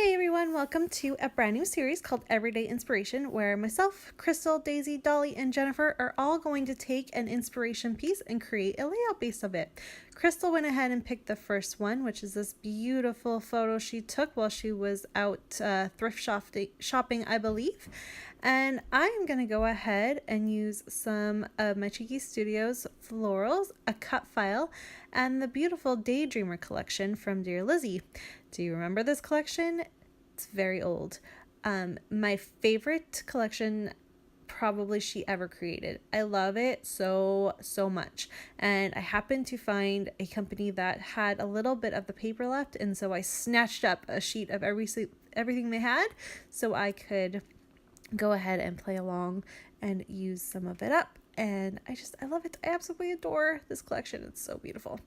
Hey everyone, welcome to a brand new series called Everyday Inspiration, where myself, Crystal, Daisy, Dolly, and Jennifer are all going to take an inspiration piece and create a layout based of it. Crystal went ahead and picked the first one, which is this beautiful photo she took while she was out thrift shopping, I believe. And I am going to go ahead and use some of my Cheeky Studios florals, a cut file, and the beautiful Daydreamer collection from Dear Lizzie. Do you remember this collection? It's very old. My favorite collection probably she ever created. I love it so much, and I happened to find a company that had a little bit of the paper left, and so I snatched up a sheet of everything they had so I could go ahead and play along and use some of it up. And I love it. I absolutely adore this collection. It's so beautiful.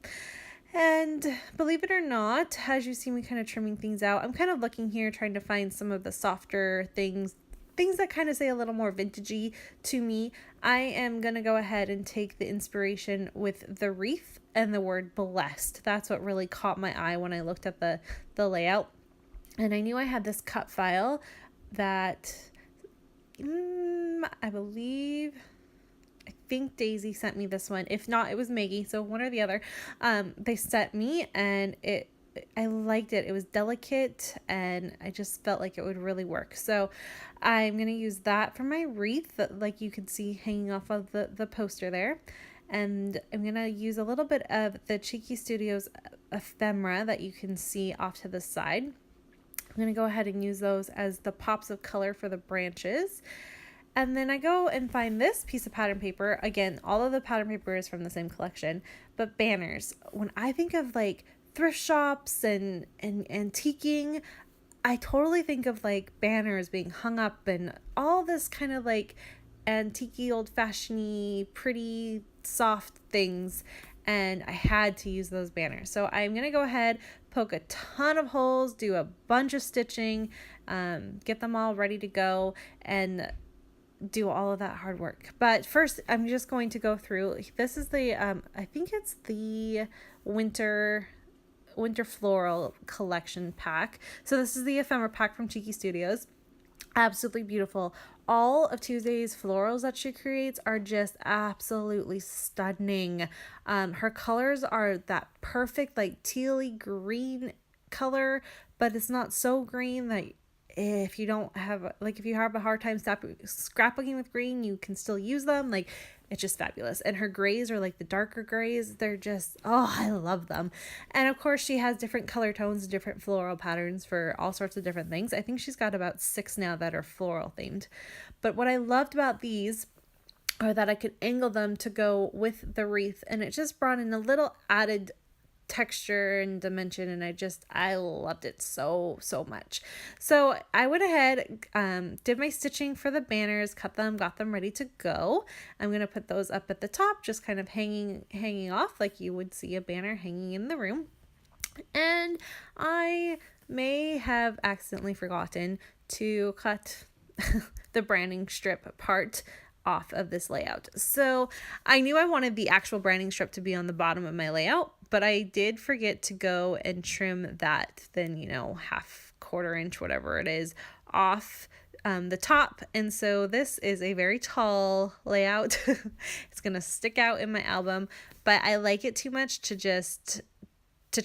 And believe it or not, as you see me kind of trimming things out, I'm kind of looking here trying to find some of the softer things that kind of say a little more vintagey to me. I am going to go ahead and take the inspiration with the wreath and the word blessed. That's what really caught my eye when I looked at the layout. And I knew I had this cut file that I think Daisy sent me this one. If not, it was Maggie, so one or the other. They sent me, and I liked it. It was delicate, and I just felt like it would really work. So I'm going to use that for my wreath, like you can see hanging off of the poster there. And I'm going to use a little bit of the Cheeky Studios ephemera that you can see off to the side. I'm going to go ahead and use those as the pops of color for the branches. And then I go and find this piece of pattern paper. Again, all of the pattern paper is from the same collection, but banners. When I think of like thrift shops and antiquing, I totally think of like banners being hung up and all this kind of like antique, old-fashioned, pretty, soft things. And I had to use those banners. So I'm going to go ahead, poke a ton of holes, do a bunch of stitching, get them all ready to go, and do all of that hard work. But first, I'm just going to go through. This is the, I think it's the winter floral collection pack. So this is the ephemera pack from Cheeky Studios. Absolutely beautiful. All of Tuesday's florals that she creates are just absolutely stunning. Her colors are that perfect like tealy green color, but it's not so green that if you have a hard time scrapbooking with green, you can still use them. Like, it's just fabulous. And her grays are like the darker grays. They're just, I love them. And of course she has different color tones and different floral patterns for all sorts of different things. I think she's got about 6 now that are floral themed. But what I loved about these are that I could angle them to go with the wreath, and it just brought in a little added texture and dimension, and I loved it so much. So I went ahead, did my stitching for the banners, cut them, got them ready to go. I'm gonna put those up at the top, just kind of hanging off like you would see a banner hanging in the room. And I may have accidentally forgotten to cut the branding strip part off of this layout. So I knew I wanted the actual branding strip to be on the bottom of my layout, but I did forget to go and trim that then, half, quarter inch, whatever it is, off the top. And so this is a very tall layout. It's gonna stick out in my album, but I like it too much to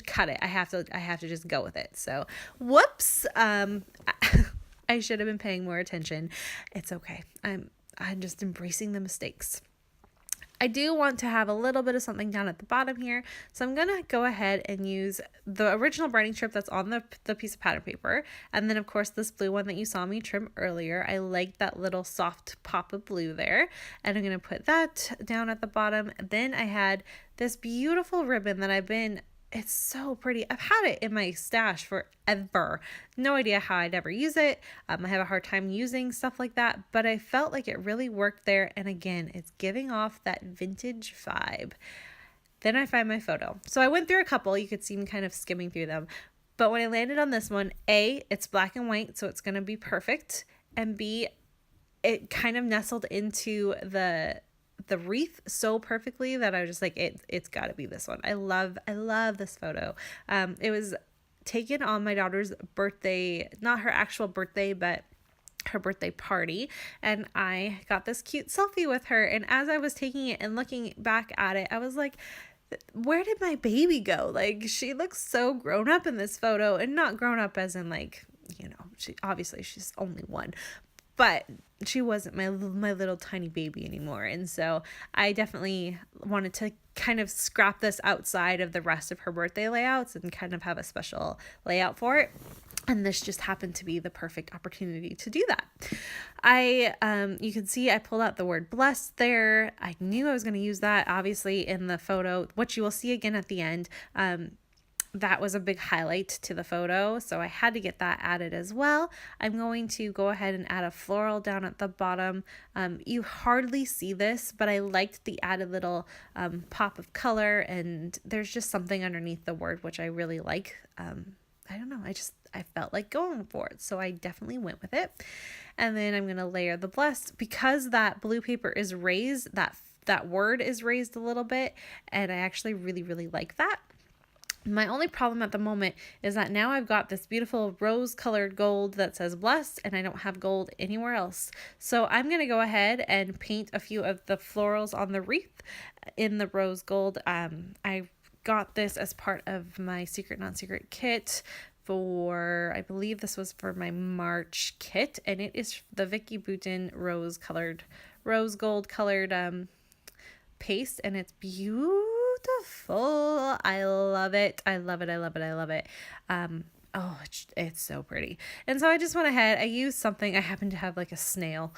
cut it. I have to just go with it. So whoops. I should have been paying more attention. It's okay. I'm just embracing the mistakes. I do want to have a little bit of something down at the bottom here. So I'm going to go ahead and use the original branding strip that's on the piece of pattern paper. And then of course this blue one that you saw me trim earlier. I like that little soft pop of blue there. And I'm going to put that down at the bottom. Then I had this beautiful ribbon that it's so pretty. I've had it in my stash forever. No idea how I'd ever use it. I have a hard time using stuff like that, but I felt like it really worked there. And again, it's giving off that vintage vibe. Then I find my photo. So I went through a couple. You could see me kind of skimming through them. But when I landed on this one, A, it's black and white, so it's going to be perfect. And B, it kind of nestled into the wreath so perfectly that I was just like, it's got to be this one. I love this photo. It was taken on my daughter's birthday, not her actual birthday, but her birthday party, and I got this cute selfie with her. And as I was taking it and looking back at it, I was like, where did my baby go? Like, she looks so grown up in this photo, and not grown up as in like, she's only one, but she wasn't my little tiny baby anymore. And so I definitely wanted to kind of scrap this outside of the rest of her birthday layouts and kind of have a special layout for it. And this just happened to be the perfect opportunity to do that. You can see I pulled out the word blessed there. I knew I was going to use that, obviously, in the photo, which you will see again at the end. That was a big highlight to the photo, so I had to get that added as well. I'm going to go ahead and add a floral down at the bottom. You hardly see this, but I liked the added little pop of color, and there's just something underneath the word which I really like. I don't know, I felt like going for it, so I definitely went with it. And then I'm going to layer the blessed. Because that blue paper is raised, that word is raised a little bit, and I actually really, really like that. My only problem at the moment is that now I've got this beautiful rose colored gold that says blessed, and I don't have gold anywhere else. So I'm going to go ahead and paint a few of the florals on the wreath in the rose gold. I got this as part of my Secret Non Secret kit for, I believe this was for my March kit, and it is the Vicky Boutin rose gold colored paste, and it's beautiful. I love it. I love it. I love it. I love it. It's so pretty. And so I just went ahead, I used something, I happen to have like a snail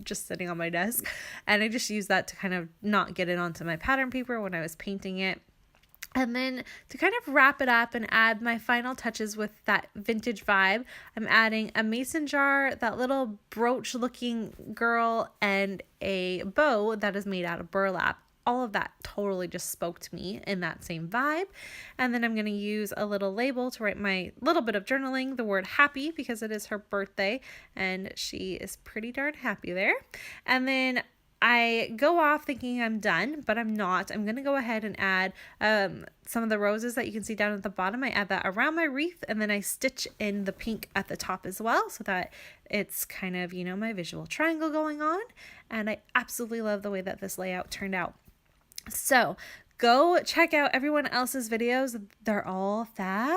just sitting on my desk, and I just used that to kind of not get it onto my pattern paper when I was painting it. And then to kind of wrap it up and add my final touches with that vintage vibe, I'm adding a mason jar, that little brooch looking girl, and a bow that is made out of burlap. All of that totally just spoke to me in that same vibe. And then I'm going to use a little label to write my little bit of journaling, the word happy, because it is her birthday and she is pretty darn happy there. And then I go off thinking I'm done, but I'm not. I'm going to go ahead and add some of the roses that you can see down at the bottom. I add that around my wreath, and then I stitch in the pink at the top as well, so that it's kind of, my visual triangle going on. And I absolutely love the way that this layout turned out. So go check out everyone else's videos. They're all fabulous.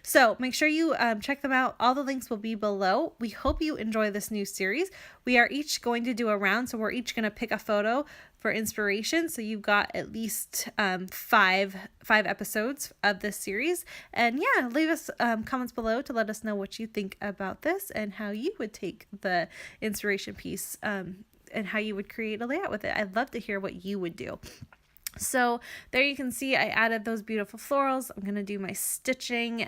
So make sure you check them out. All the links will be below. We hope you enjoy this new series. We are each going to do a round, so we're each going to pick a photo for inspiration. So you've got at least five episodes of this series. And yeah, leave us comments below to let us know what you think about this and how you would take the inspiration piece and how you would create a layout with it. I'd love to hear what you would do. So there you can see I added those beautiful florals. I'm going to do my stitching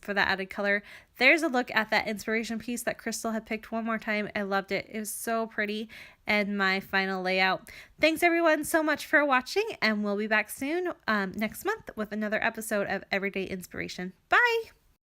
for that added color. There's a look at that inspiration piece that Crystal had picked one more time. I loved it. It was so pretty. And my final layout. Thanks everyone so much for watching, and we'll be back soon next month with another episode of Everyday Inspiration. Bye!